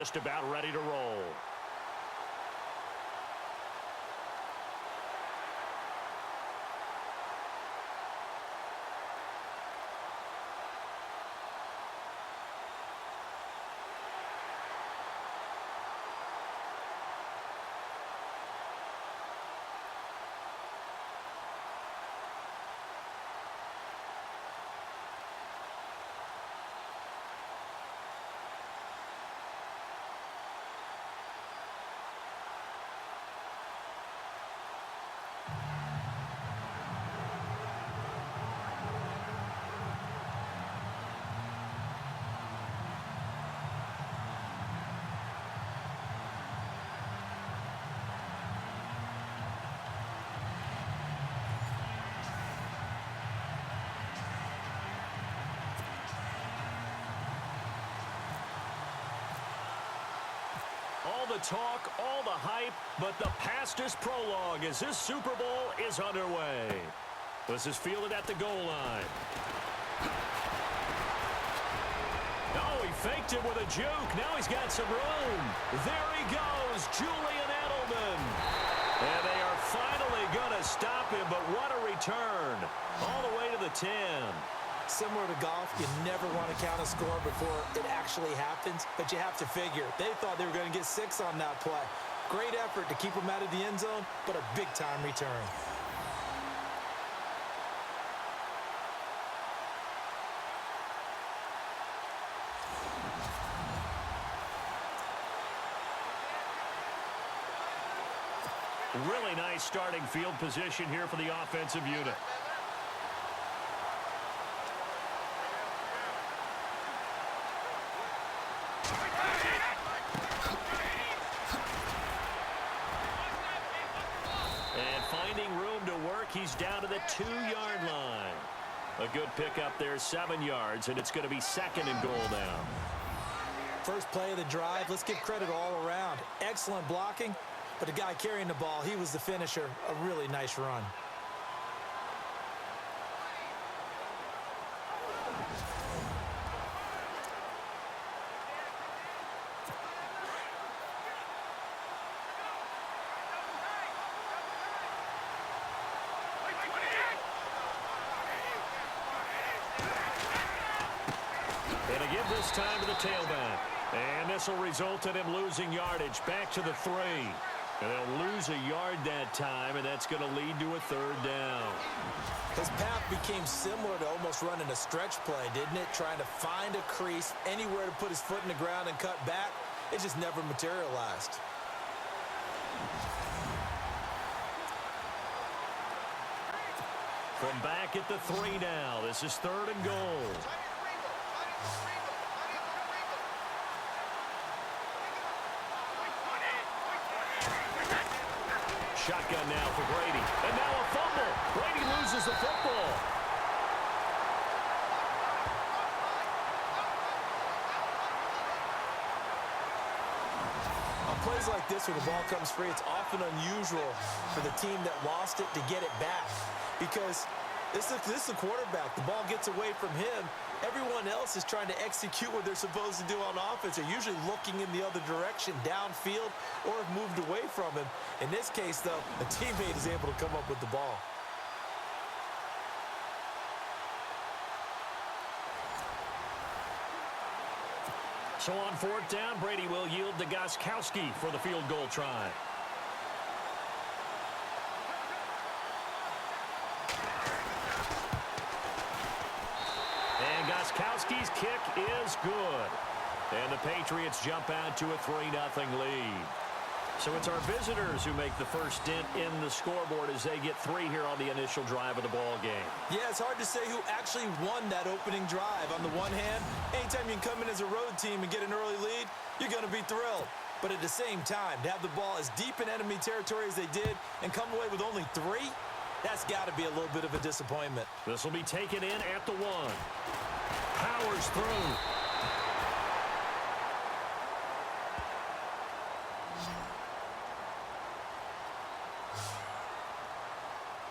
Just about ready to roll. All the talk, all the hype, but the past is prologue as this Super Bowl is underway. This is fielded at the goal line. Oh, he faked it with a juke. Now he's got some room. There he goes, Julian Edelman. And they are finally going to stop him, but what a return. All the way to the 10. Similar to golf, you never want to count a score before it actually happens, but you have to figure. They thought they were going to get 6 on that play. Great effort to keep them out of the end zone, but a big-time return. Really nice starting field position here for the offensive unit. And finding room to work, he's down to the 2-yard line. A good pickup there, 7 yards, and it's going to be second and goal now. First play of the drive, let's give credit all around. Excellent blocking, but the guy carrying the ball, he was the finisher. A really nice run. And to give this time to the tailback. And this will result in him losing yardage back to the 3. And they'll lose a yard that time, and that's going to lead to a 3rd down. His path became similar to almost running a stretch play, didn't it? Trying to find a crease, anywhere to put his foot in the ground and cut back. It just never materialized. From back at the 3 now, this is 3rd and goal. Shotgun now for Brady. And now a fumble. Brady loses the football. On plays like this where the ball comes free, it's often unusual for the team that lost it to get it back. Because this is the quarterback. The ball gets away from him. Everyone else is trying to execute what they're supposed to do on offense. They're usually looking in the other direction, downfield, or have moved away from him. In this case, though, a teammate is able to come up with the ball. So on 4th down, Brady will yield to Gostkowski for the field goal try. And Gostkowski's kick is good. And the Patriots jump out to a 3-0 lead. So it's our visitors who make the first dent in the scoreboard as they get 3 here on the initial drive of the ball game. Yeah, it's hard to say who actually won that opening drive. On the one hand, anytime you can come in as a road team and get an early lead, you're going to be thrilled. But at the same time, to have the ball as deep in enemy territory as they did and come away with only 3, that's got to be a little bit of a disappointment. This will be taken in at the 1. Powers through.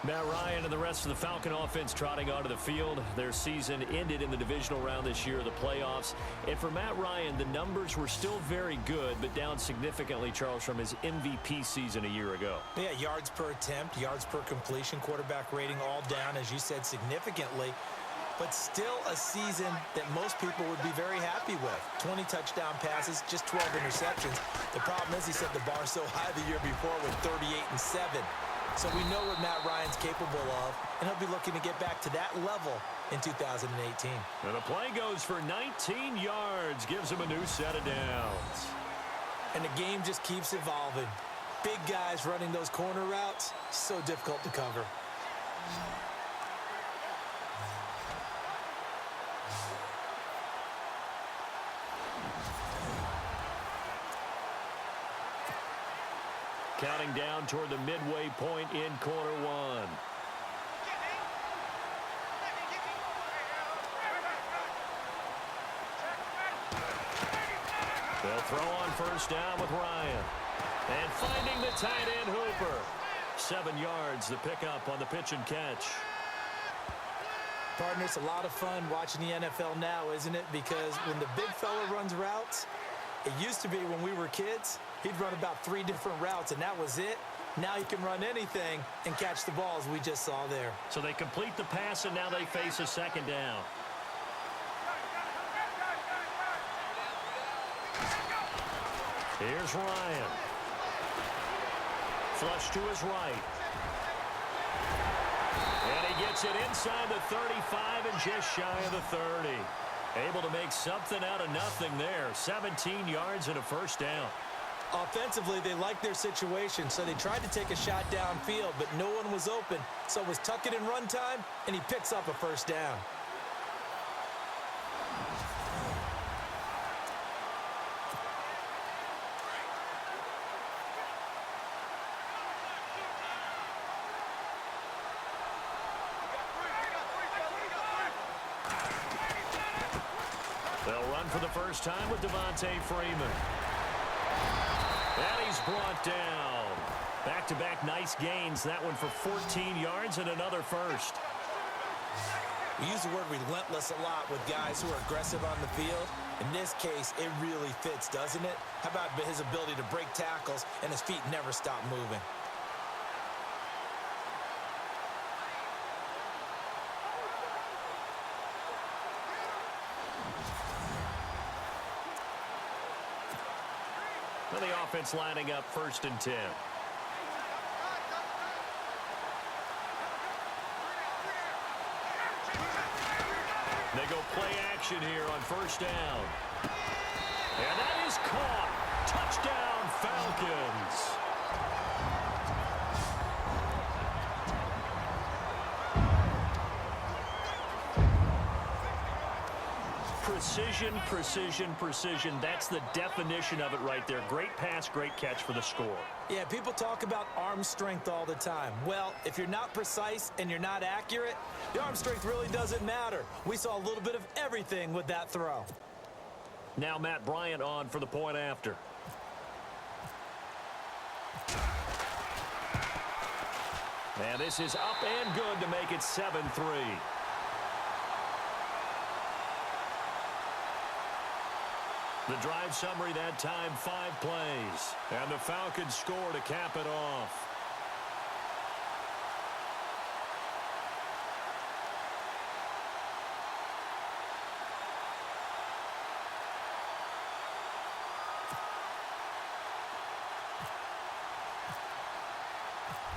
Matt Ryan and the rest of the Falcon offense trotting onto the field. Their season ended in the divisional round this year, the playoffs. And for Matt Ryan, the numbers were still very good, but down significantly, Charles, from his MVP season a year ago. Yeah, yards per attempt, yards per completion, quarterback rating all down, as you said, significantly. But still a season that most people would be very happy with. 20 touchdown passes, just 12 interceptions. The problem is he set the bar so high the year before with 38-7. So we know what Matt Ryan's capable of, and he'll be looking to get back to that level in 2018. And the play goes for 19 yards, gives him a new set of downs. And the game just keeps evolving. Big guys running those corner routes, so difficult to cover. Counting down toward the midway point in quarter one. They'll throw on first down with Ryan. And finding the tight end Hooper. 7 yards the pickup on the pitch and catch. Partner, it's a lot of fun watching the NFL now, isn't it? Because when the big fella runs routes, it used to be when we were kids, he'd run about 3 different routes, and that was it. Now he can run anything and catch the ball, as we just saw there. So they complete the pass, and now they face a second down. Here's Ryan. Flush to his right. And he gets it inside the 35 and just shy of the 30. Able to make something out of nothing there. 17 yards and a first down. Offensively, they liked their situation, so they tried to take a shot downfield, but no one was open. So it was tuck it in run time, and he picks up a first down. They'll run for the first time with Devontae Freeman. And he's brought down. Back-to-back nice gains. That one for 14 yards and another first. We use the word relentless a lot with guys who are aggressive on the field. In this case, it really fits, doesn't it? How about his ability to break tackles and his feet never stop moving? Well, the offense lining up 1st and 10. They go play action here on first down. And that is caught. Touchdown, Falcons. Precision, precision, precision. That's the definition of it right there. Great pass, great catch for the score. Yeah, people talk about arm strength all the time. Well, if you're not precise and you're not accurate, the arm strength really doesn't matter. We saw a little bit of everything with that throw. Now Matt Bryant on for the point after. And this is up and good to make it 7-3. The drive summary that time, 5 plays. And the Falcons score to cap it off.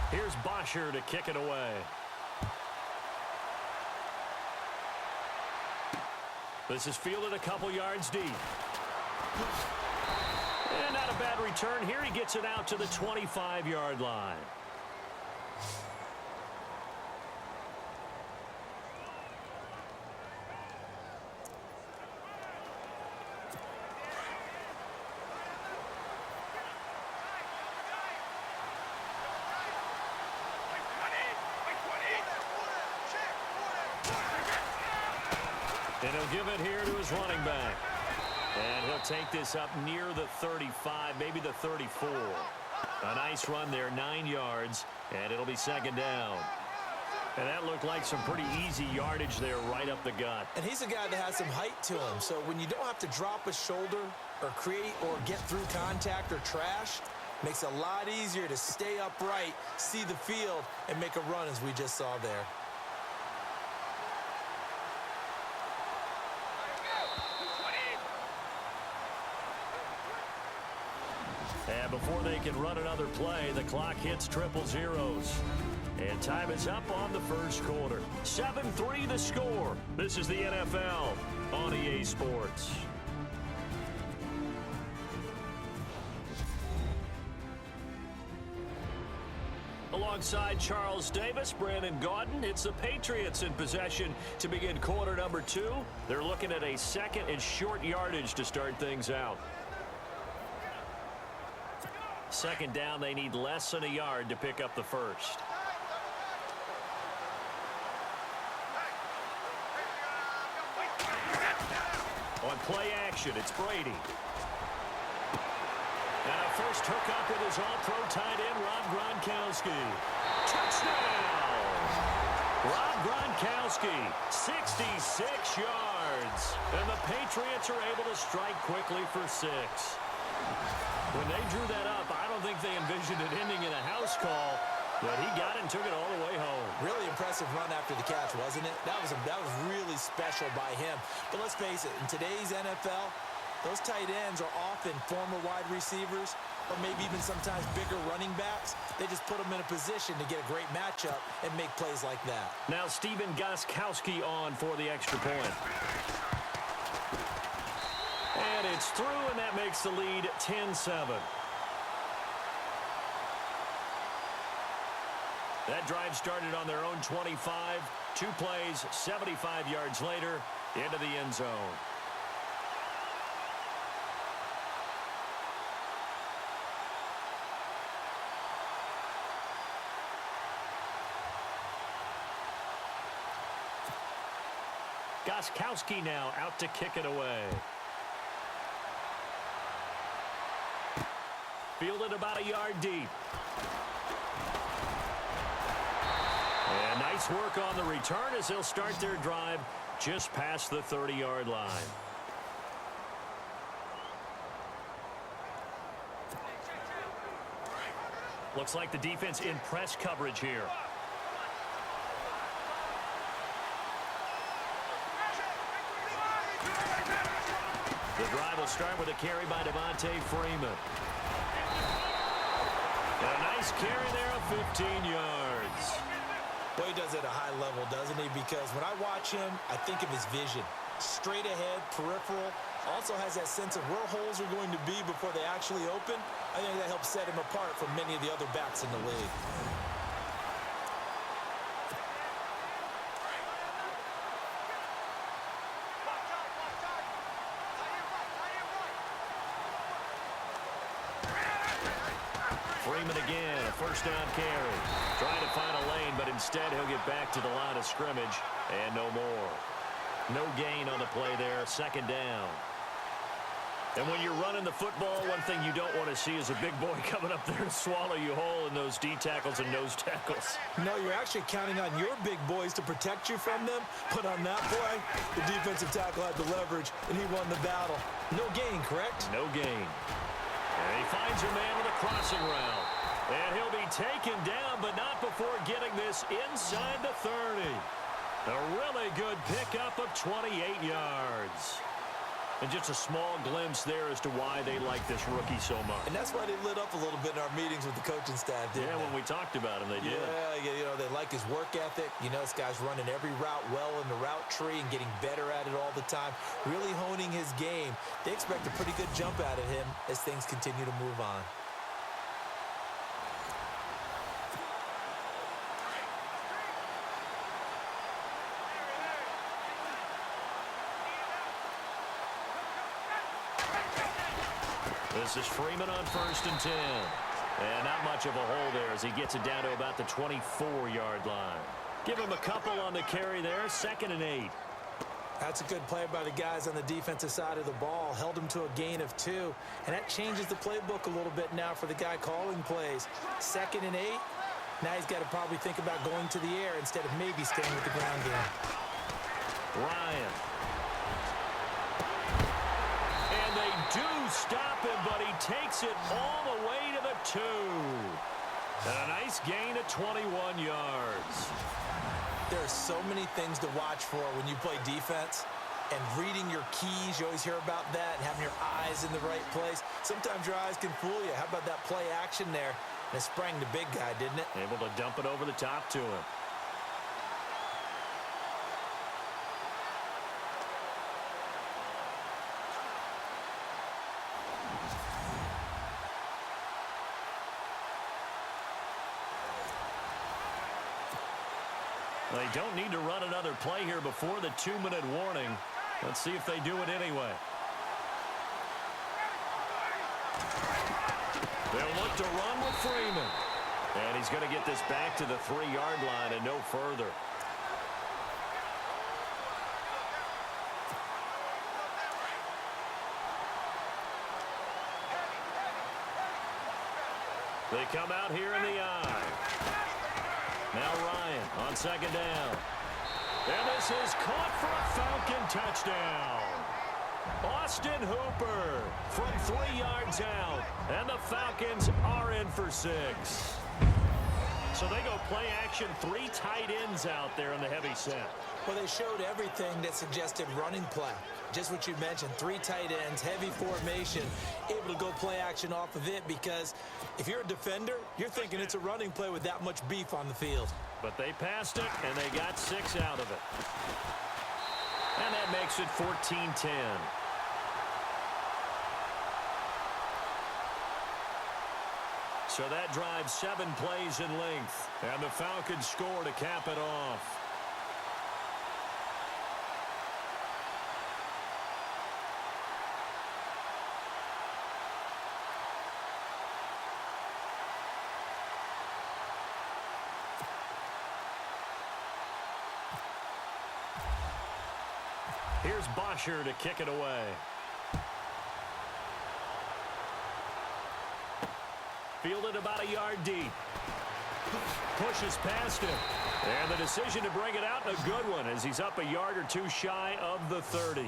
Here's Bosher to kick it away. This is fielded a couple yards deep. And not a bad return here. He gets it out to the 25-yard line. And he'll give it here to his running back. And he'll take this up near the 35, maybe the 34. A nice run there, 9 yards, and it'll be second down. And that looked like some pretty easy yardage there right up the gut. And he's a guy that has some height to him. So when you don't have to drop a shoulder or create or get through contact or trash, makes it a lot easier to stay upright, see the field, and make a run as we just saw there. And before they can run another play, the clock hits triple zeros. And time is up on the first quarter. 7-3 the score. This is the NFL on EA Sports. Alongside Charles Davis, Brandon Gaudin, it's the Patriots in possession to begin quarter number 2. They're looking at a second and short yardage to start things out. Second down, they need less than a yard to pick up the first. On play action, it's Brady. And a first hookup with his all-pro tight end, Rob Gronkowski. Touchdown! Rob Gronkowski, 66 yards. And the Patriots are able to strike quickly for 6. When they drew that up, I don't think they envisioned it ending in a house call, but he got it and took it all the way home. Really impressive run after the catch, wasn't it? That was really special by him. But let's face it, in today's NFL, those tight ends are often former wide receivers or maybe even sometimes bigger running backs. They just put them in a position to get a great matchup and make plays like that. Now Stephen Gostkowski on for the extra point. And it's through, and that makes the lead 10-7. That drive started on their own 25. 2 plays, 75 yards later, into the end zone. Gostkowski now out to kick it away. Fielded about a yard deep. And nice work on the return as they'll start their drive just past the 30-yard line. Looks like the defense in press coverage here. The drive will start with a carry by Devontae Freeman. And a nice carry there of 15 yards. Well, he does it at a high level, doesn't he? Because when I watch him, I think of his vision. Straight ahead, peripheral. Also has that sense of where holes are going to be before they actually open. I think that helps set him apart from many of the other backs in the league. Freeman again, a first down carry. Trying to find a lane, but instead he'll get back to the line of scrimmage and no more. No gain on the play there, second down. And when you're running the football, one thing you don't want to see is a big boy coming up there and swallow you whole in those D tackles and nose tackles. No, you're actually counting on your big boys to protect you from them. But on that play, the defensive tackle had the leverage, and he won the battle. No gain, correct? No gain. And he finds a man with a crossing route. And he'll be taken down, but not before getting this inside the 30. A really good pickup of 28 yards. And just a small glimpse there as to why they like this rookie so much. And that's why they lit up a little bit in our meetings with the coaching staff, didn't they? When we talked about him, they did. Yeah, you know, they like his work ethic. You know, this guy's running every route well in the route tree and getting better at it all the time, really honing his game. They expect a pretty good jump out of him as things continue to move on. This is Freeman on 1st and 10. And not much of a hole there as he gets it down to about the 24-yard line. Give him a couple on the carry there, 2nd and 8. That's a good play by the guys on the defensive side of the ball. Held him to a gain of 2. And that changes the playbook a little bit now for the guy calling plays. 2nd and 8. Now he's got to probably think about going to the air instead of maybe staying with the ground game. Ryan. And they do stop him, but he takes it all the way to the 2. And a nice gain of 21 yards. There are so many things to watch for when you play defense. And reading your keys, you always hear about that, and having your eyes in the right place. Sometimes your eyes can fool you. How about that play action there? And it sprang the big guy, didn't it? Able to dump it over the top to him. They don't need to run another play here before the 2-minute warning. Let's see if they do it anyway. They'll look to run with Freeman. And he's going to get this back to the 3-yard line and no further. They come out here in the eye. Now Ryan on second down. And this is caught for a Falcon touchdown. Austin Hooper from 3 yards out. And the Falcons are in for 6. So they go play action, 3 tight ends out there in the heavy set. Well, they showed everything that suggested running play. Just what you mentioned, 3 tight ends, heavy formation, able to go play action off of it because if you're a defender, you're thinking it's a running play with that much beef on the field. But they passed it, and they got 6 out of it. And that makes it 14-10. So that drives 7 plays in length. And the Falcons score to cap it off. Here's Bosher to kick it away. Fielded about a yard deep. Pushes past him. And the decision to bring it out, a good one, as he's up a yard or 2 shy of the 30.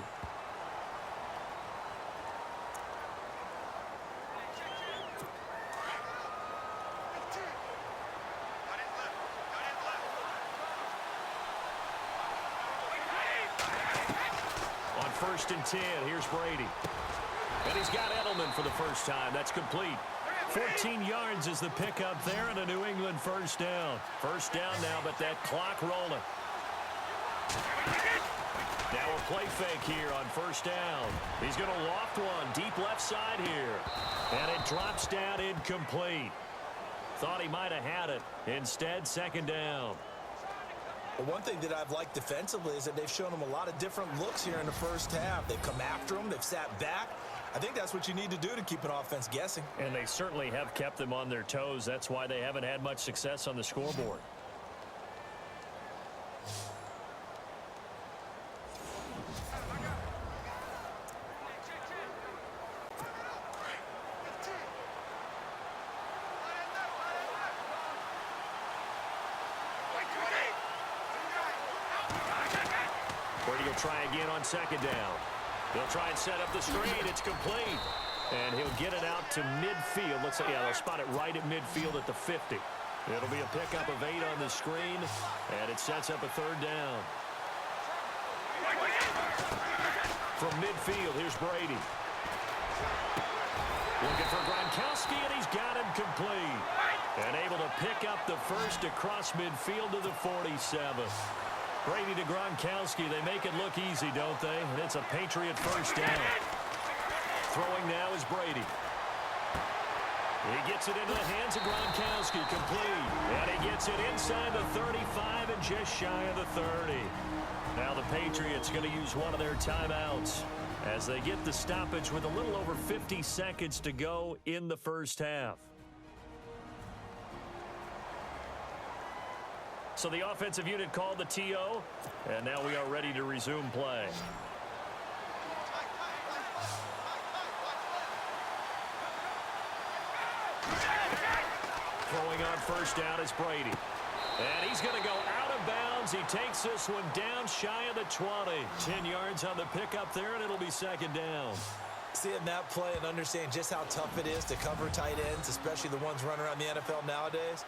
On 1st and 10, here's Brady. And he's got Edelman for the first time. That's complete. 14 yards is the pickup there and a New England first down. First down now, but that clock rolling. Now a play fake here on first down. He's going to loft one deep left side here. And it drops down incomplete. Thought he might have had it. Instead, second down. Well, one thing that I've liked defensively is that they've shown them a lot of different looks here in the first half. They've come after them. They've sat back. I think that's what you need to do to keep an offense guessing. And they certainly have kept them on their toes. That's why they haven't had much success on the scoreboard. Brady will try again on second down. They'll try and set up the screen. It's complete. And he'll get it out to midfield. Let's say, yeah, they'll spot it right at midfield at the 50. It'll be a pickup of 8 on the screen, and it sets up a third down. From midfield, here's Brady. Looking for Gronkowski, and he's got him complete. And able to pick up the first across midfield to the 47. Brady to Gronkowski. They make it look easy, don't they? And it's a Patriot first down. Throwing now is Brady. He gets it into the hands of Gronkowski, complete. And he gets it inside the 35 and just shy of the 30. Now the Patriots going to use one of their timeouts as they get the stoppage with a little over 50 seconds to go in the first half. So the offensive unit called the TO, and now we are ready to resume play. Throwing on first down is Brady. And he's going to go out of bounds. He takes this one down shy of the 20. 10 yards on the pickup there, and it'll be second down. Seeing that play and understand just how tough it is to cover tight ends, especially the ones running around the NFL nowadays,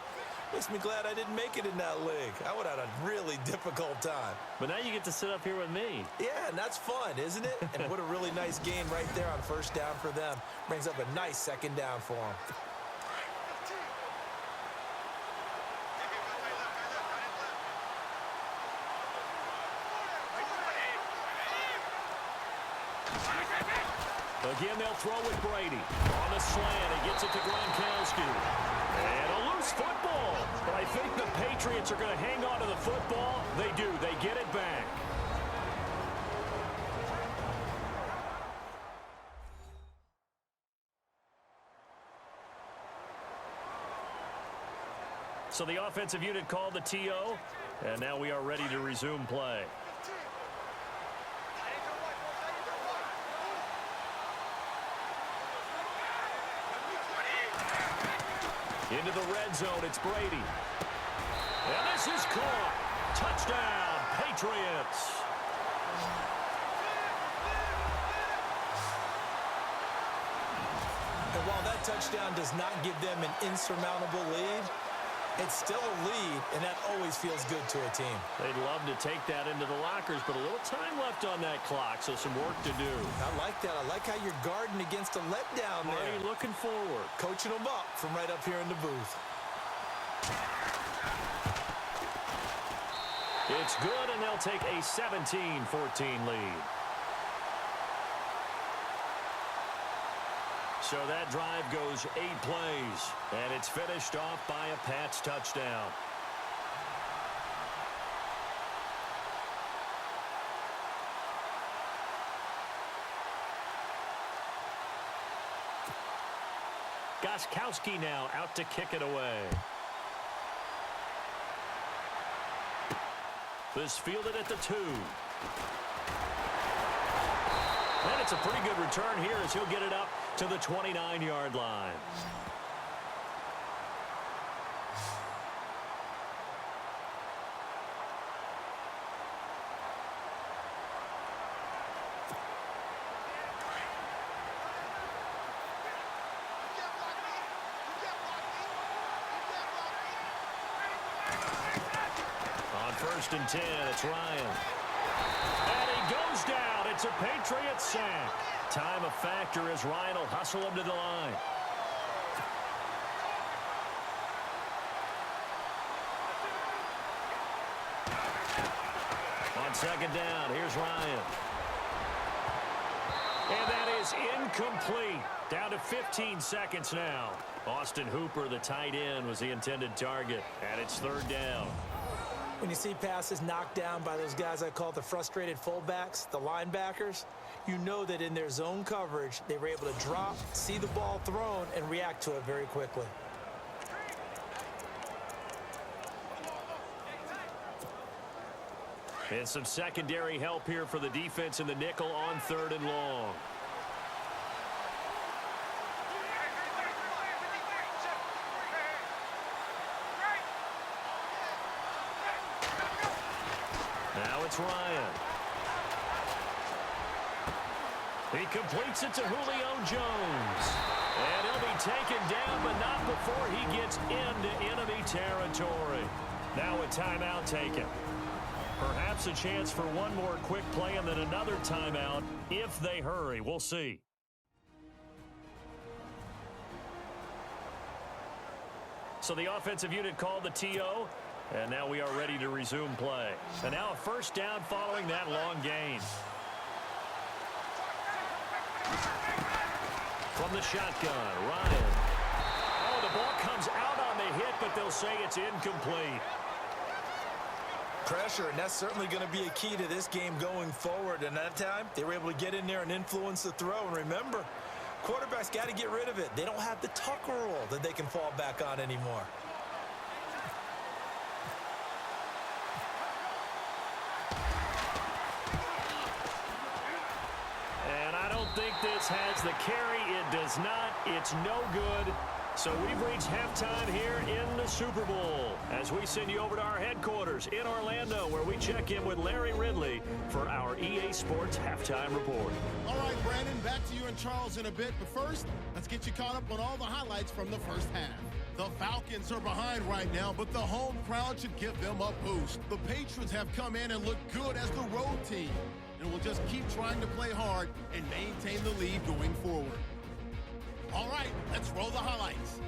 makes me glad I didn't make it in that league. I would have had a really difficult time. But now you get to sit up here with me. Yeah, and that's fun, isn't it? And what a really nice game right there on first down for them. Brings up a nice second down for them. Again, they'll throw with Brady. On the slant, he gets it to Gronkowski. And a loose football. But I think the Patriots are going to hang on to the football. They do. They get it back. So the offensive unit called the TO. And now we are ready to resume play. Into the red zone, it's Brady. And this is caught. Touchdown, Patriots. And while that touchdown does not give them an insurmountable lead, it's still a lead, and that always feels good to a team. They'd love to take that into the lockers, but a little time left on that clock, so some work to do. I like that. I like how you're guarding against a letdown there. Already looking forward. Coaching them up from right up here in the booth. It's good, and they'll take a 17-14 lead. So that drive goes 8 plays, and it's finished off by a Pats touchdown. Gostkowski now out to kick it away. This fielded at the 2. And it's a pretty good return here as he'll get it up to the 29-yard line. On 1st and 10, it's Ryan. And he goes down. It's a Patriots sack. Time a factor as Ryan will hustle him to the line. On 2nd down, here's Ryan. And that is incomplete. Down to 15 seconds now. Austin Hooper, the tight end, was the intended target. And it's 3rd down. When you see passes knocked down by those guys I call the frustrated fullbacks, the linebackers, you know that in their zone coverage, they were able to drop, see the ball thrown, and react to it very quickly. And some secondary help here for the defense in the nickel on 3rd and long. Now it's Ryan. He completes it to Julio Jones. And he'll be taken down, but not before he gets into enemy territory. Now a timeout taken. Perhaps a chance for one more quick play and then another timeout if they hurry. We'll see. So the offensive unit called the TO. And now we are ready to resume play. And now a 1st down following that long gain. From the shotgun, Ryan. Oh, the ball comes out on the hit, but they'll say it's incomplete. Pressure, and that's certainly going to be a key to this game going forward. And that time, they were able to get in there and influence the throw. And remember, quarterbacks got to get rid of it. They don't have the Tucker rule that they can fall back on anymore. don't think this has the carry. It does not. It's no good. So we've reached halftime here in the Super Bowl as we send you over to our headquarters in Orlando, where we check in with Larry Ridley for our EA Sports Halftime Report. All right, Brandon, back to you and Charles in a bit. But first, let's get you caught up on all the highlights from the first half. The Falcons are behind right now, but the home crowd should give them a boost. The Patriots have come in and look good as the road team, and will just keep trying to play hard and maintain the lead going forward. All right, let's roll the highlights.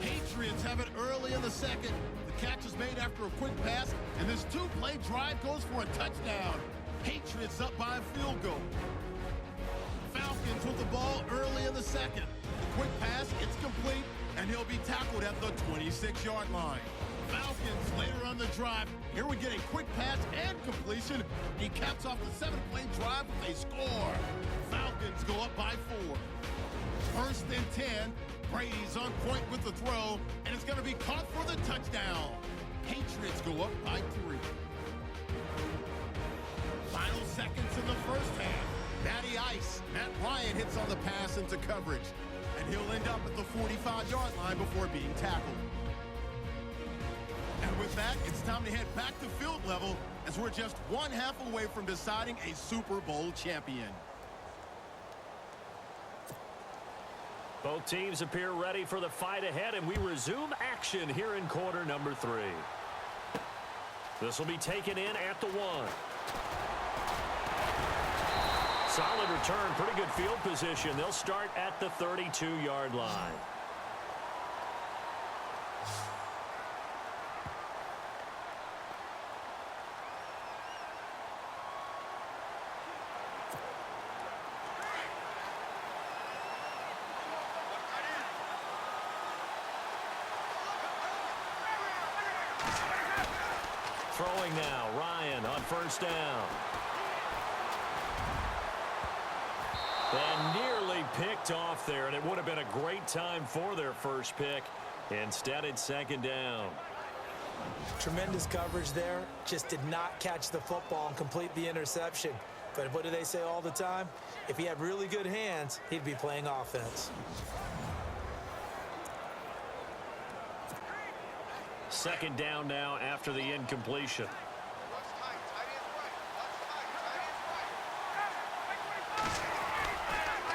Patriots have it early in the second. The catch is made after a quick pass, and this two-play drive goes for a touchdown. Patriots up by a field goal. Falcons with the ball early in the second. The quick pass, it's complete, and he'll be tackled at the 26-yard line. Falcons later on the drive. Here we get a quick pass and completion. He caps off the 7-play drive with a score. Falcons go up by 4. First and 10. Brady's on point with the throw, and it's going to be caught for the touchdown. Patriots go up by 3. Final seconds in the first half. Matty Ice. Matt Ryan hits on the pass into coverage, and he'll end up at the 45-yard line before being tackled. And with that, it's time to head back to field level as we're just one half away from deciding a Super Bowl champion. Both teams appear ready for the fight ahead, and we resume action here in quarter number 3. This will be taken in at the 1. Solid return, pretty good field position. They'll start at the 32-yard line. Throwing now, Ryan on first down. And nearly picked off there, and it would have been a great time for their first pick. Instead, it's second down. Tremendous coverage there. Just did not catch the football and complete the interception. But what do they say all the time? If he had really good hands, he'd be playing offense. Second down now after the incompletion.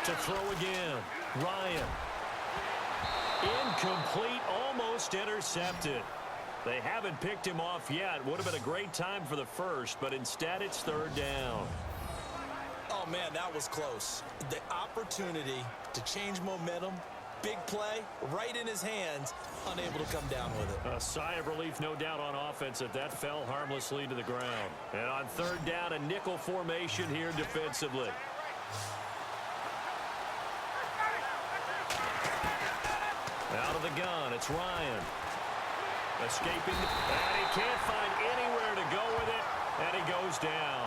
To throw again, Ryan. Incomplete, almost intercepted. They haven't picked him off yet. Would have been a great time for the first, but instead it's third down. Oh, man, that was close. The opportunity to change momentum, big play, right in his hands, unable to come down with it. A sigh of relief, no doubt, on offense that fell harmlessly to the ground. And on third down, a nickel formation here defensively. Out of the gun, it's Ryan. Escaping, and he can't find anywhere to go with it, and he goes down.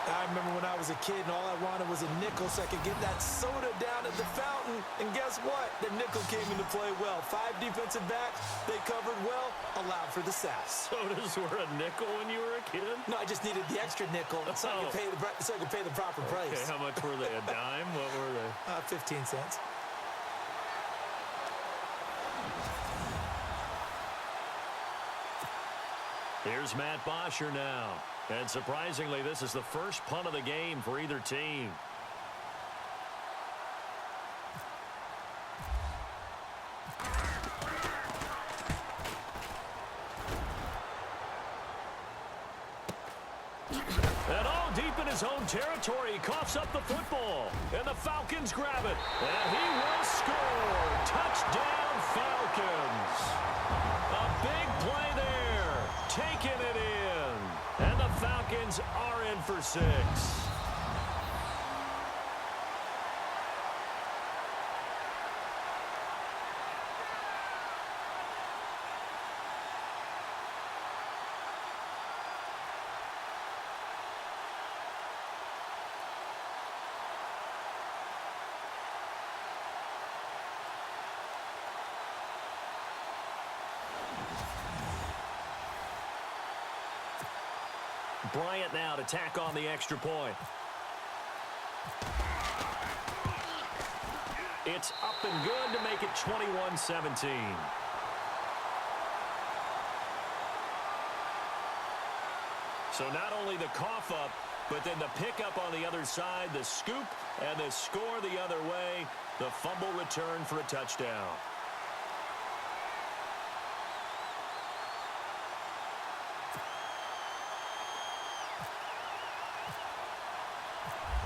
I remember when I was a kid and all I wanted was a nickel so I could get that soda down at the fountain. And guess what? The nickel came into play well. 5 defensive backs, they covered well, allowed for the sack. Sodas were a nickel when you were a kid? No, I just needed the extra nickel so I could pay the proper price. Okay, how much were they? A dime? What were they? 15 cents. Here's Matt Bosher now. And surprisingly, this is the first punt of the game for either team. And all deep in his own territory, he coughs up the football. And the Falcons grab it. And he will score. Touchdown, Falcons. A big play there. Taking it in. And the Falcons are in for 6. Bryant now to tack on the extra point. It's up and good to make it 21-17. So not only the cough up, but then the pickup on the other side, the scoop, and the score the other way. The fumble return for a touchdown.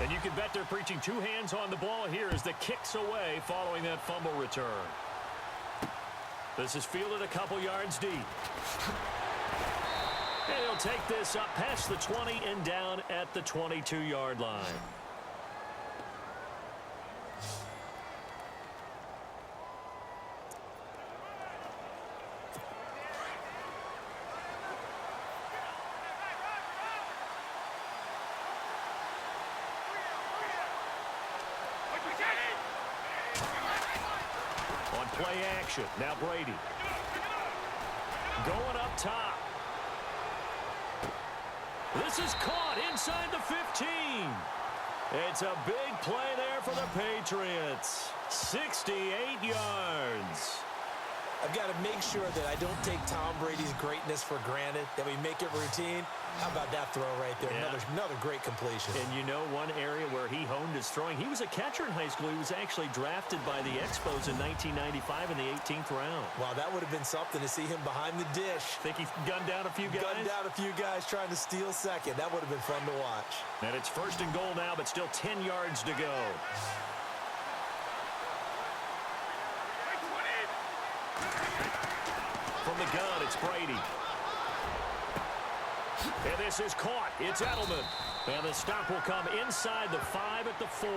And you can bet they're preaching two hands on the ball here as the kick's away following that fumble return. This is fielded a couple yards deep. And he'll take this up past the 20 and down at the 22-yard line. On play action, now Brady. Going up top. This is caught inside the 15. It's a big play there for the Patriots. 68 yards. I've got to make sure that I don't take Tom Brady's greatness for granted, that we make it routine. How about that throw right there? Yeah. Another great completion. And you know one area where he honed his throwing, he was a catcher in high school. He was actually drafted by the Expos in 1995 in the 18th round. Wow, that would have been something to see him behind the dish. Think he gunned down a few guys? Gunned down a few guys trying to steal second. That would have been fun to watch. And it's first and goal now, but still 10 yards to go. From the gun, it's Brady. And this is caught. It's Edelman. And the stop will come inside the 5 at the 4.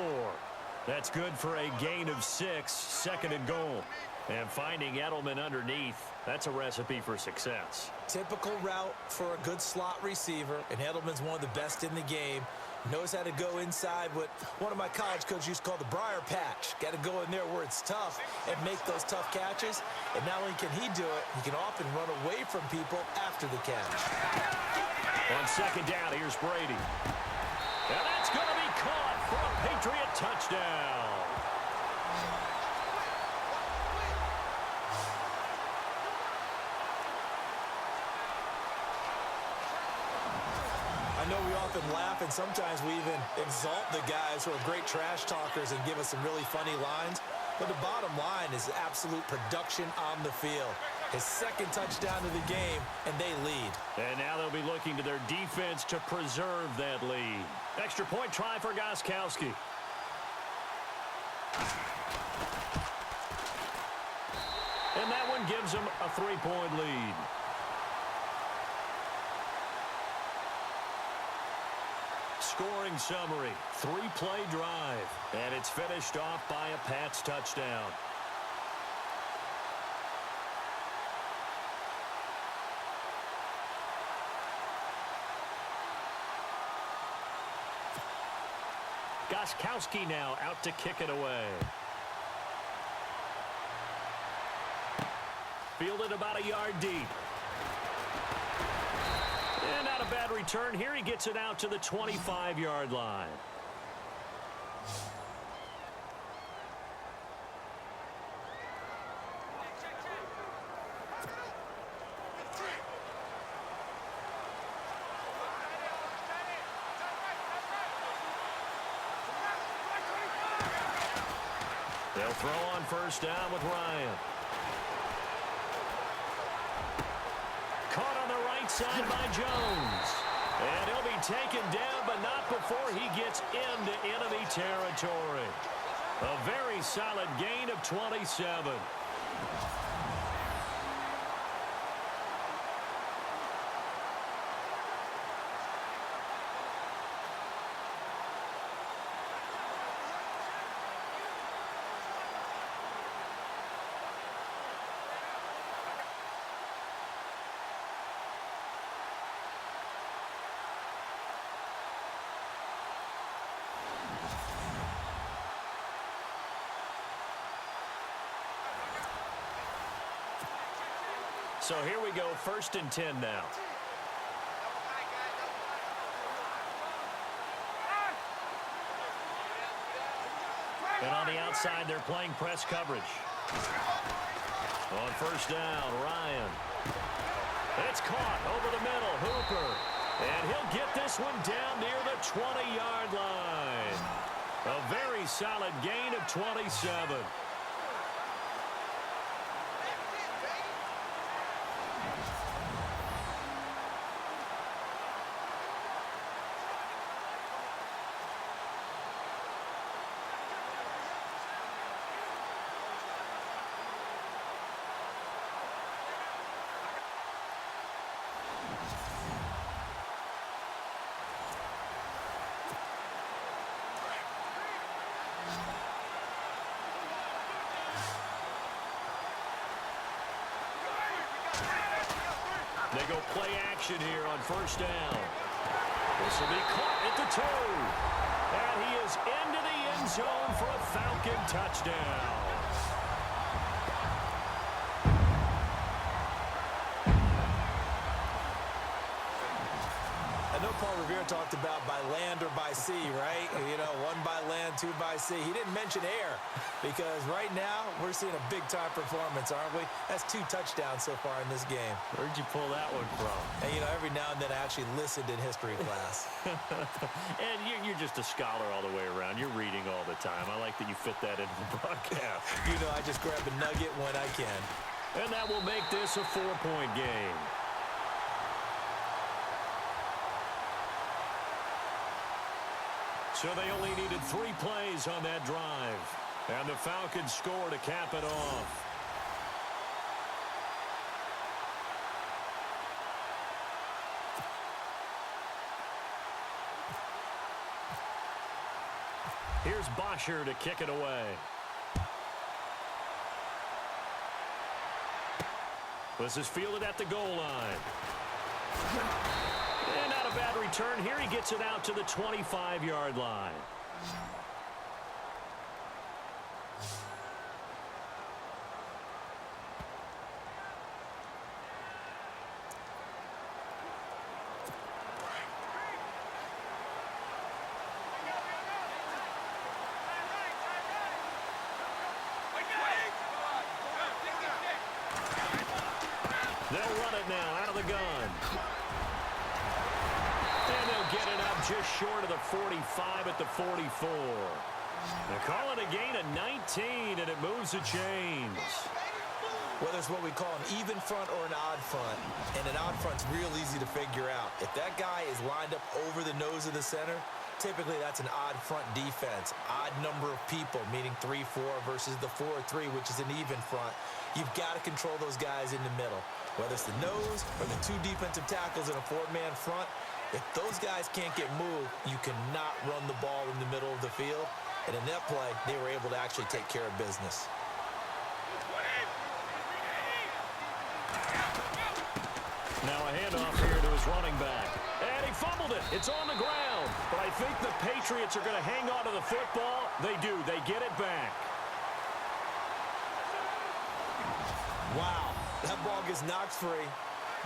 That's good for a gain of 6, second and goal. And finding Edelman underneath, that's a recipe for success. Typical route for a good slot receiver, and Edelman's one of the best in the game. Knows how to go inside what one of my college coaches used to call the briar patch. Got to go in there where it's tough and make those tough catches. And not only can he do it, he can often run away from people after the catch. On second down, here's Brady. And that's going to be caught for a Patriot touchdown. I know we often laugh, and sometimes we even exalt the guys who are great trash talkers and give us some really funny lines. But the bottom line is absolute production on the field. His second touchdown of the game, and they lead. And now they'll be looking to their defense to preserve that lead. Extra point try for Gostkowski. And that one gives them a 3-point lead. Scoring summary, 3-play drive, and it's finished off by a Pats touchdown. Gostkowski now out to kick it away. Fielded about a yard deep. And not a bad return here. He gets it out to the 25-yard line. They'll throw on first down with Ryan. Caught on the right side by Jones. And he'll be taken down, but not before he gets into enemy territory. A very solid gain of 27. So here we go, 1st and 10 now. And on the outside, they're playing press coverage. On first down, Ryan. It's caught over the middle, Hooper. And he'll get this one down near the 20-yard line. A very solid gain of 27. They go play action here on first down. This will be caught at the 2. And he is into the end zone for a Falcon touchdown. I know Paul Revere talked about by land or by sea, right? You know, 1 by land, 2 by sea. He didn't mention air because right now we're seeing a big-time performance, aren't we? That's 2 touchdowns so far in this game. Where'd you pull that one from? And, you know, every now and then I actually listened in history class. And you're just a scholar all the way around. You're reading all the time. I like that you fit that into the broadcast. You know, I just grab a nugget when I can. And that will make this a 4-point game. So they only needed 3 plays on that drive. And the Falcons score to cap it off. Here's Bosher to kick it away. This is fielded at the goal line. And not a bad return here. He gets it out to the 25-yard line. They'll run it now out of the gun. And they'll get it up just short of the 45 at the 44. They call it a gain of 19, and it moves the chains. Whether it's what we call an even front or an odd front, and an odd front's real easy to figure out. If that guy is lined up over the nose of the center, typically that's an odd front defense. Odd number of people, meaning 3-4 versus the 4-3, which is an even front. You've got to control those guys in the middle. Whether it's the nose or the 2 defensive tackles in a 4-man front, if those guys can't get moved, you cannot run the ball in the middle of the field. And in that play, they were able to actually take care of business. Now a handoff here to his running back. And he fumbled it. It's on the ground. But I think the Patriots are going to hang on to the football. They do. They get it back. Wow, that ball gets knocked free,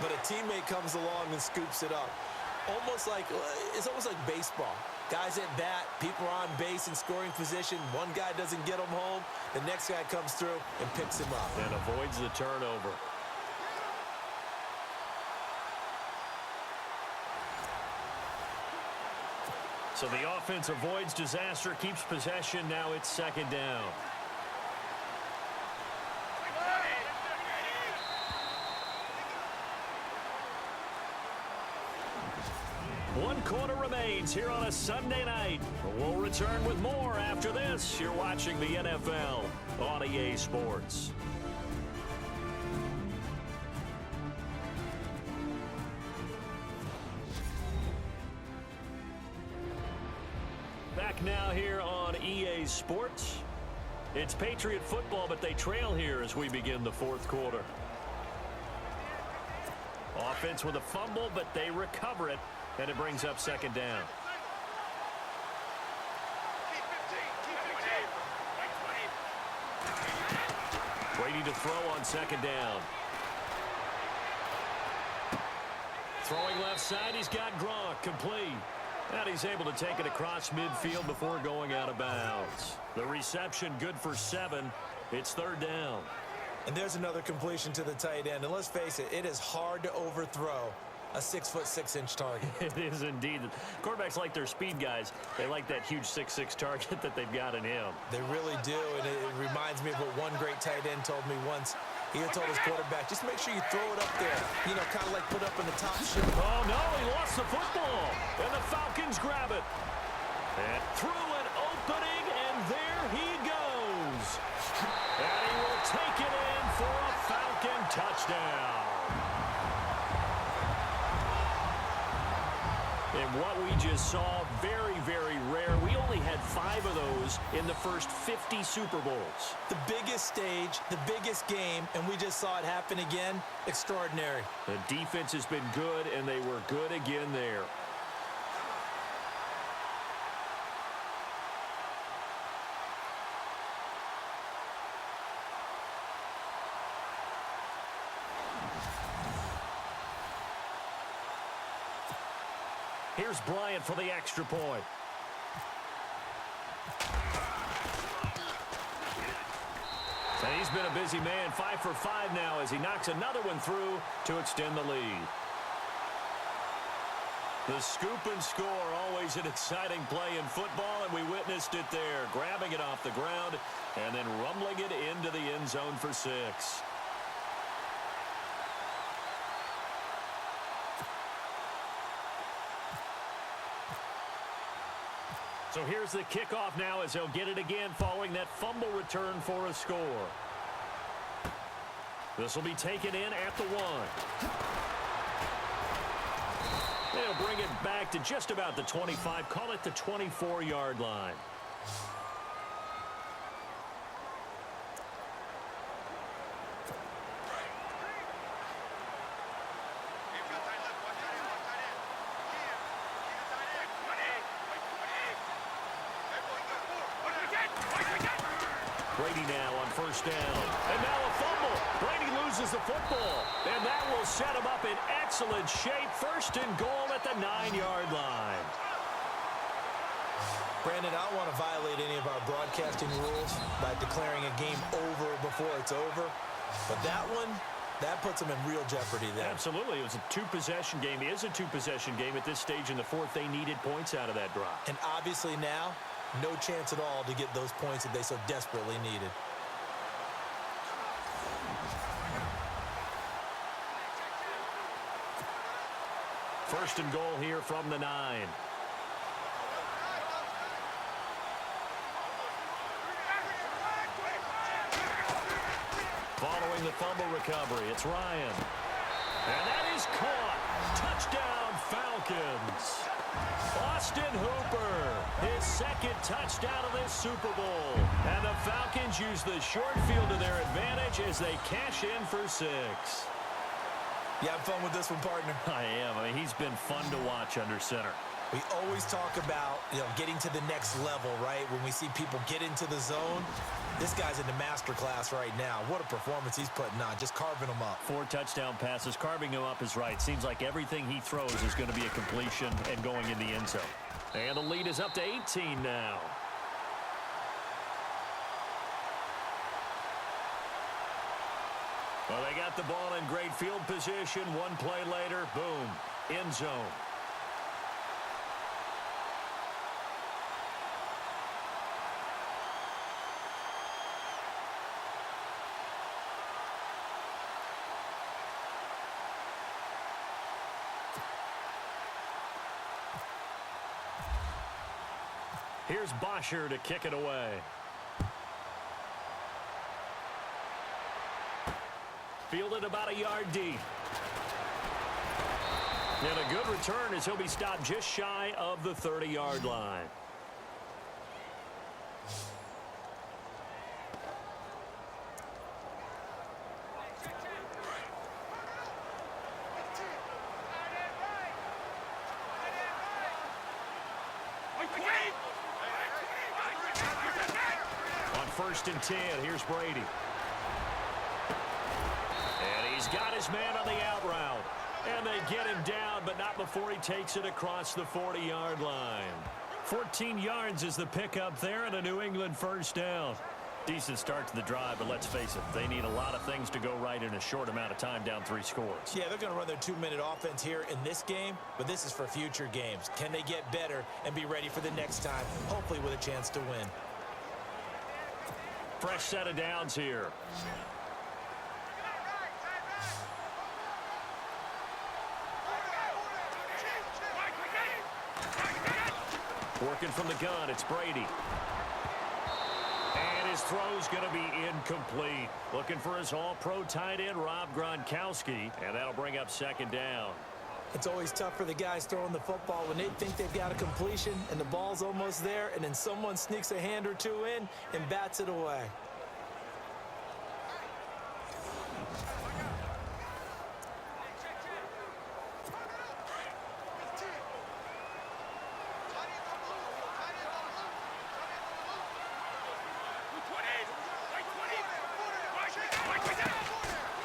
but a teammate comes along and scoops it up. It's almost like baseball. Guys at bat, people are on base in scoring position. One guy doesn't get them home. The next guy comes through and picks him up. And avoids the turnover. So the offense avoids disaster, keeps possession. Now it's second down. One quarter remains here on a Sunday night. We'll return with more after this. You're watching the NFL on EA Sports. Back now here on EA Sports. It's Patriot football, but they trail here as we begin the 4th quarter. Offense with a fumble, but they recover it. And it brings up second down. Brady to throw on second down. Throwing left side, he's got Gronk complete. And he's able to take it across midfield before going out of bounds. The reception good for 7. It's 3rd down. And there's another completion to the tight end. And let's face it, it is hard to overthrow a 6'6" target. It is indeed. Quarterbacks like their speed guys. They like that huge 6'6" target that they've got in him. They really do, and it reminds me of what one great tight end told me once. He had told his quarterback, just make sure you throw it up there. You know, kind of like put up in the top shelf. Oh, no, he lost the football. And the Falcons grab it. And through an opening, and there he goes. And he will take it in for a Falcon touchdown. And what we just saw, very, very rare. We only had 5 of those in the first 50 Super Bowls. The biggest stage, the biggest game, and we just saw it happen again. Extraordinary. The defense has been good, and they were good again there. Here's Bryant for the extra point. And he's been a busy man, 5 for 5 now as he knocks another one through to extend the lead. The scoop and score, always an exciting play in football, and we witnessed it there, grabbing it off the ground and then rumbling it into the end zone for 6. So here's the kickoff now as they'll get it again following that fumble return for a score. This will be taken in at the 1. They'll bring it back to just about the 25, call it the 24-yard line. Brady now on 1st down. And now a fumble. Brady loses the football. And that will set him up in excellent shape. 1st and goal at the 9-yard line. Brandon, I don't want to violate any of our broadcasting rules by declaring a game over before it's over. But that one, that puts them in real jeopardy there. Absolutely. It was a 2-possession game. It is a 2-possession game at this stage in the 4th. They needed points out of that drive. And obviously now, no chance at all to get those points that they so desperately needed. First and goal here from the 9. Following the fumble recovery, it's Ryan. And that is caught. Touchdown, Falcons. Austin Hooper, his 2nd touchdown of this Super Bowl. And the Falcons use the short field to their advantage as they cash in for 6. You having fun with this one, partner? I am. I mean, he's been fun to watch under center. We always talk about, getting to the next level, right? When we see people get into the zone, this guy's in the master class right now. What a performance he's putting on, just carving them up. 4 touchdown passes, carving him up is right. Seems like everything he throws is going to be a completion and going in the end zone. And the lead is up to 18 now. Well, they got the ball in great field position. 1 play later, boom, end zone. Here's Bosher to kick it away. Fielded about a yard deep. And a good return as he'll be stopped just shy of the 30-yard line. On 1st and 10, here's Brady. And he's got his man on the out route. And they get him down, but not before he takes it across the 40-yard line. 14 yards is the pickup there and a New England first down. Decent start to the drive, but let's face it, they need a lot of things to go right in a short amount of time, down 3 scores. Yeah, they're going to run their 2-minute offense here in this game, but this is for future games. Can they get better and be ready for the next time, hopefully with a chance to win? Fresh set of downs here. Working from the gun, it's Brady. And his throw's going to be incomplete. Looking for his all-pro tight end, Rob Gronkowski, and that'll bring up second down. It's always tough for the guys throwing the football when they think they've got a completion and the ball's almost there, and then someone sneaks a hand or two in and bats it away.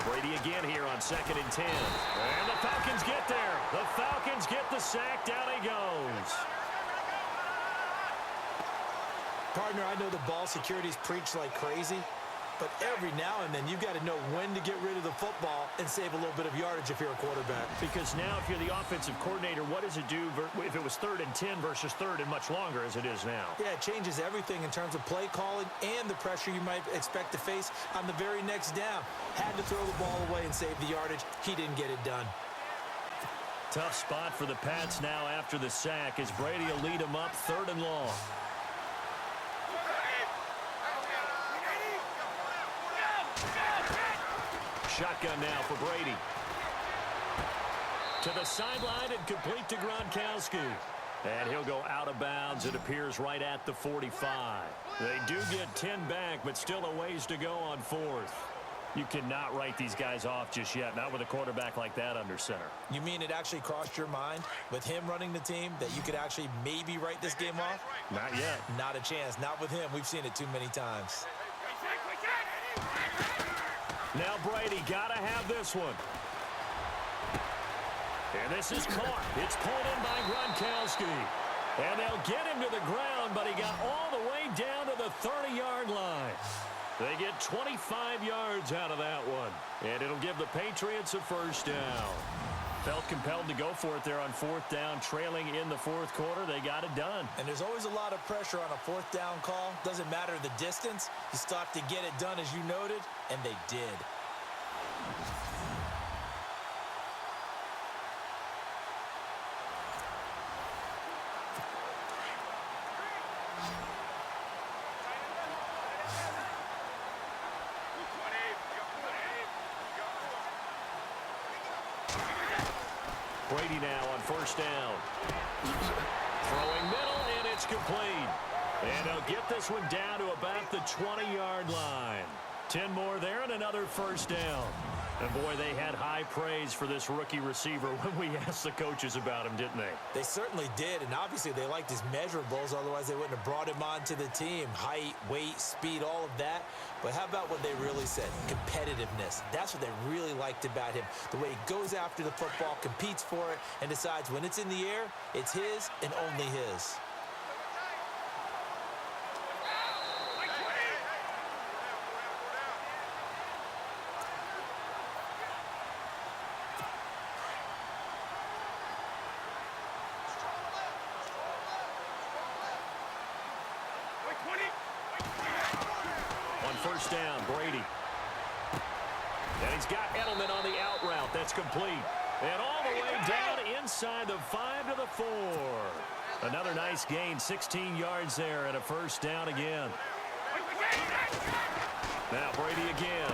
Brady again here on 2nd and 10. And the Falcons get there. The Falcons get the sack. Down he goes. Partner, I know the ball security's preached like crazy, but every now and then you've got to know when to get rid of the football and save a little bit of yardage if you're a quarterback. Because now if you're the offensive coordinator, what does it do if it was 3rd and 10 versus 3rd and much longer as it is now? Yeah, it changes everything in terms of play calling and the pressure you might expect to face on the very next down. Had to throw the ball away and save the yardage. He didn't get it done. Tough spot for the Pats now after the sack as Brady will lead them up 3rd and long. Shotgun now for Brady. To the sideline and complete to Gronkowski. And he'll go out of bounds, it appears, right at the 45. They do get 10 back, but still a ways to go on 4th. You cannot write these guys off just yet, not with a quarterback like that under center. You mean it actually crossed your mind with him running the team that you could actually maybe write this game off? Not yet. Not a chance. Not with him. We've seen it too many times. Now Brady got to have this one. And this is caught. It's pulled in by Gronkowski. And they'll get him to the ground, but he got all the way down to the 30-yard line. They get 25 yards out of that one. And it'll give the Patriots a first down. Felt compelled to go for it there on 4th down, trailing in the 4th quarter. They got it done. And there's always a lot of pressure on a 4th down call. Doesn't matter the distance. You still have to get it done, as you noted, and they did. Brady now on 1st down. Throwing middle, and it's complete. And they'll get this one down to about the 20-yard line. 10 more there and another first down. And, boy, they had high praise for this rookie receiver when we asked the coaches about him, didn't they? They certainly did, and obviously they liked his measurables. Otherwise, they wouldn't have brought him onto the team. Height, weight, speed, all of that. But how about what they really said? Competitiveness. That's what they really liked about him. The way he goes after the football, competes for it, and decides when it's in the air, it's his and only his. First down, Brady. And he's got Edelman on the out route. That's complete. And all the way down inside the 5 to the 4. Another nice gain, 16 yards there and a first down again. Now Brady again.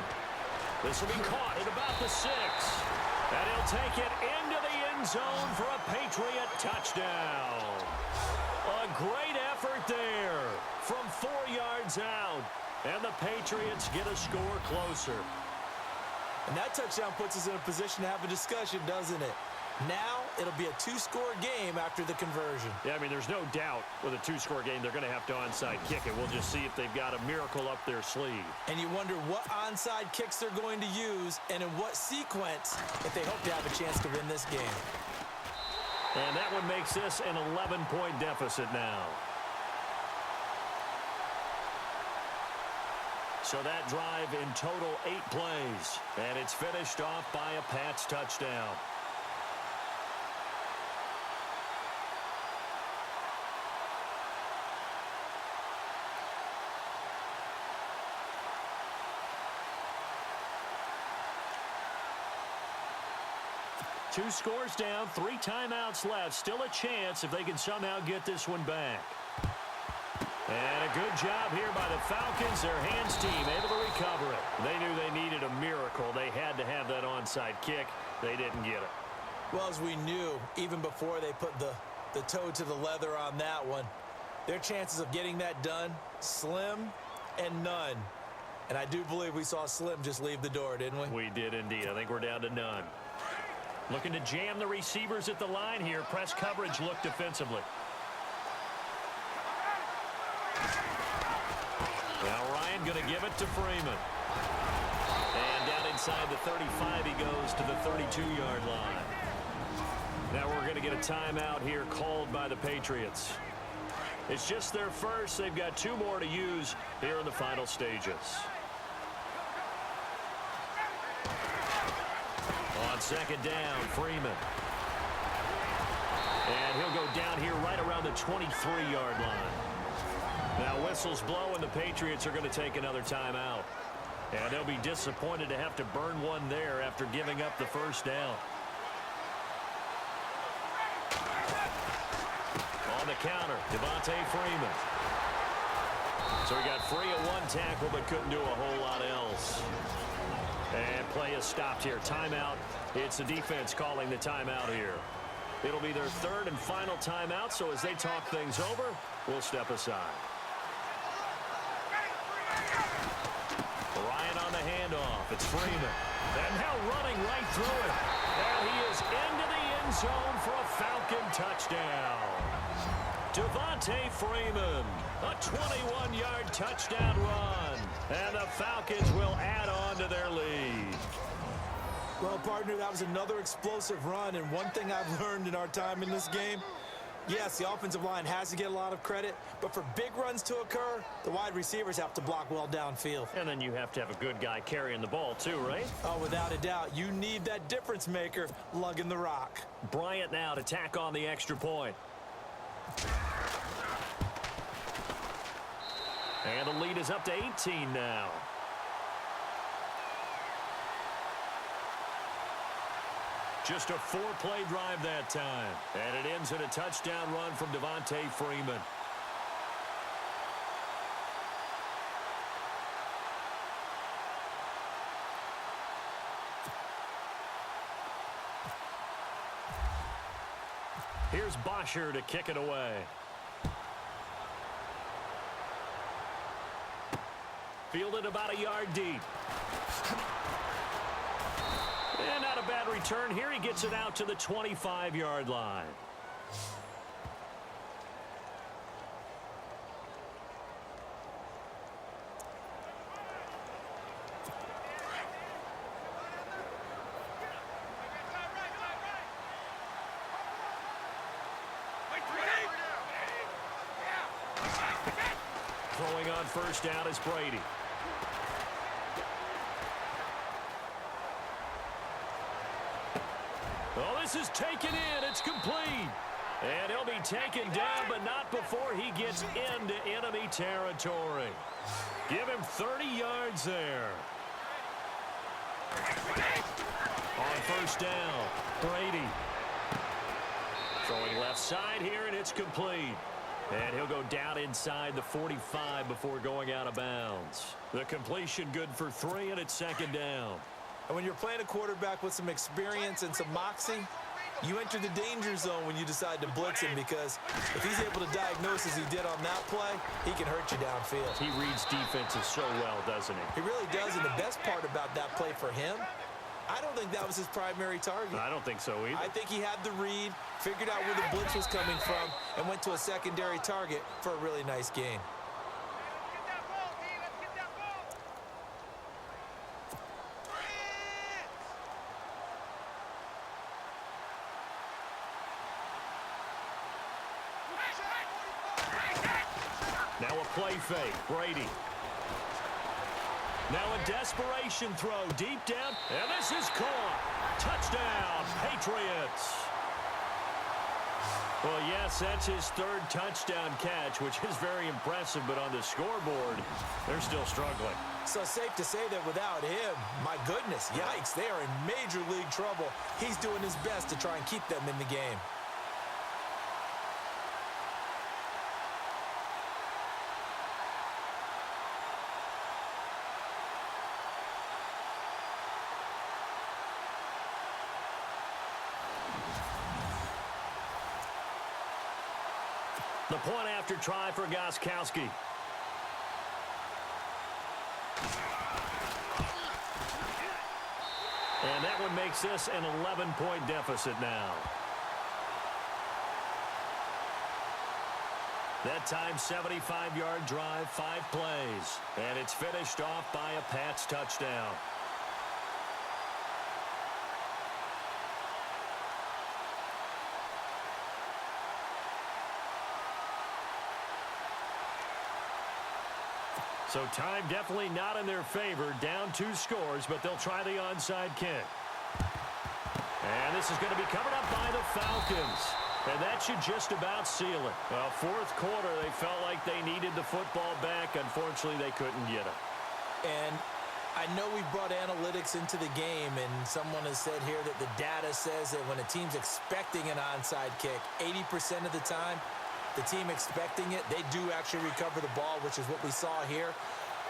This will be caught at about the 6. And he'll take it into the end zone for a Patriot touchdown. A great effort there from 4 yards out. And the Patriots get a score closer. And that touchdown puts us in a position to have a discussion, doesn't it? Now it'll be a two-score game after the conversion. Yeah, I mean, there's no doubt with a two-score game they're going to have to onside kick it. We'll just see if they've got a miracle up their sleeve. And you wonder what onside kicks they're going to use and in what sequence if they hope to have a chance to win this game. And that one makes this an 11-point deficit now. So that drive in total 8 plays. And it's finished off by a Pats touchdown. Two scores down, 3 timeouts left. Still a chance if they can somehow get this one back. And a good job here by the Falcons. Their hands team able to recover it. They knew they needed a miracle. They had to have that onside kick. They didn't get it. Well, as we knew, even before they put the toe to the leather on that one, their chances of getting that done, slim and none. And I do believe we saw Slim just leave the door, didn't we? We did indeed. I think we're down to none. Looking to jam the receivers at the line here. Press coverage look defensively. Now Ryan going to give it to Freeman. And down inside the 35 he goes to the 32-yard line. Now we're going to get a timeout here called by the Patriots. It's just their first. They've got 2 more to use here in the final stages. On second down, Freeman. And he'll go down here right around the 23-yard line. Now whistles blow and the Patriots are going to take another timeout. And they'll be disappointed to have to burn one there after giving up the first down. On the counter, Devontae Freeman. So he got free at 1 tackle but couldn't do a whole lot else. And play is stopped here. Timeout. It's the defense calling the timeout here. It'll be their 3rd and final timeout, so as they talk things over, we'll step aside. Ryan on the handoff. It's Freeman. And now running right through it. And he is into the end zone for a Falcon touchdown. Devontae Freeman, a 21-yard touchdown run. And the Falcons will add on to their lead. Well, partner, that was another explosive run. And one thing I've learned in our time in this game, yes, the offensive line has to get a lot of credit, but for big runs to occur, the wide receivers have to block well downfield. And then you have to have a good guy carrying the ball too, right? Oh, without a doubt. You need that difference maker lugging the rock. Bryant now to tack on the extra point. And the lead is up to 18 now. Just a 4-play drive that time. And it ends in a touchdown run from Devontae Freeman. Here's Bosher to kick it away. Fielded about a yard deep. And not a bad return here. He gets it out to the 25-yard line. Throwing on first down is Brady. Oh, this is taken in. It's complete. And he'll be taken down, but not before he gets into enemy territory. Give him 30 yards there. On first down, Brady. Throwing left side here, and it's complete. And he'll go down inside the 45 before going out of bounds. The completion good for 3, and it's second down. And when you're playing a quarterback with some experience and some moxie, you enter the danger zone when you decide to blitz him, because if he's able to diagnose as he did on that play, he can hurt you downfield. He reads defenses so well, doesn't he? He really does, and the best part about that play for him, I don't think that was his primary target. I don't think so either. I think he had the read, figured out where the blitz was coming from, and went to a secondary target for a really nice gain. Now a play fake. Brady. Now a desperation throw deep down, and this is caught. Touchdown, Patriots. Well, yes, that's his third touchdown catch, which is very impressive, but on the scoreboard, they're still struggling. So safe to say that without him, my goodness, yikes, they are in major league trouble. He's doing his best to try and keep them in the game. The point after try for Gostkowski. And that one makes this an 11-point deficit now. That time, 75-yard drive, 5 plays. And it's finished off by a Pats touchdown. So time definitely not in their favor. Down 2 scores, but they'll try the onside kick. And this is going to be covered up by the Falcons. And that should just about seal it. Well, fourth quarter, they felt like they needed the football back. Unfortunately, they couldn't get it. And I know we brought analytics into the game, and someone has said here that the data says that when a team's expecting an onside kick, 80% of the time, the team expecting it, they do actually recover the ball, which is what we saw here.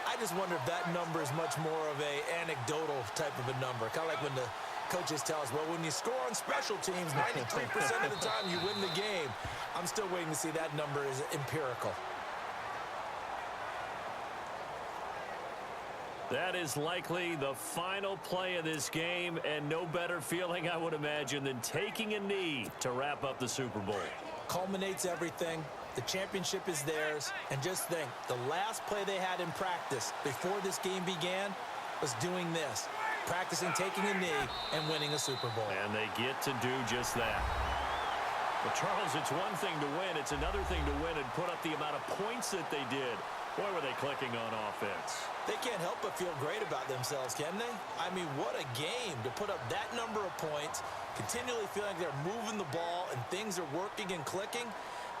I just wonder if that number is much more of a anecdotal type of a number. Kind of like when the coaches tell us, well, when you score on special teams, 93% of the time you win the game. I'm still waiting to see that number is empirical. That is likely the final play of this game, and no better feeling, I would imagine, than taking a knee to wrap up the Super Bowl. Culminates everything. The championship is theirs. And just think, the last play they had in practice before this game began was doing this. Practicing taking a knee and winning a Super Bowl. And they get to do just that. But, Charles, it's one thing to win. It's another thing to win and put up the amount of points that they did. Boy, were they clicking on offense. They can't help but feel great about themselves, can they? I mean, what a game to put up that number of points, continually feeling like they're moving the ball and things are working and clicking.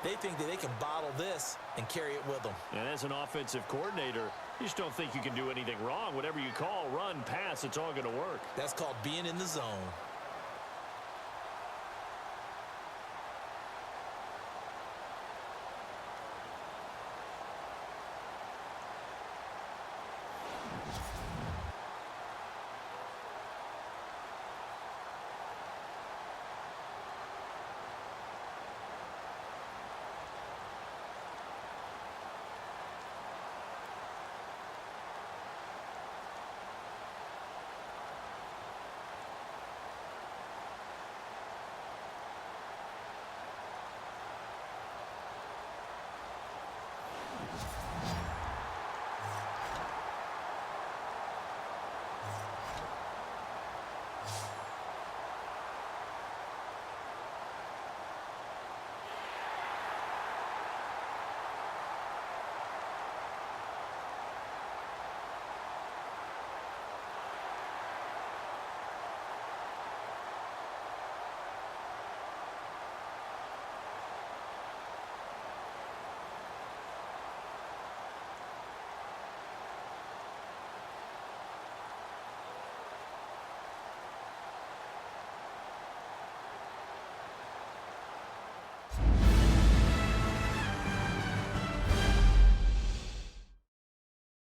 They think that they can bottle this and carry it with them. And as an offensive coordinator, you just don't think you can do anything wrong. Whatever you call, run, pass, it's all going to work. That's called being in the zone.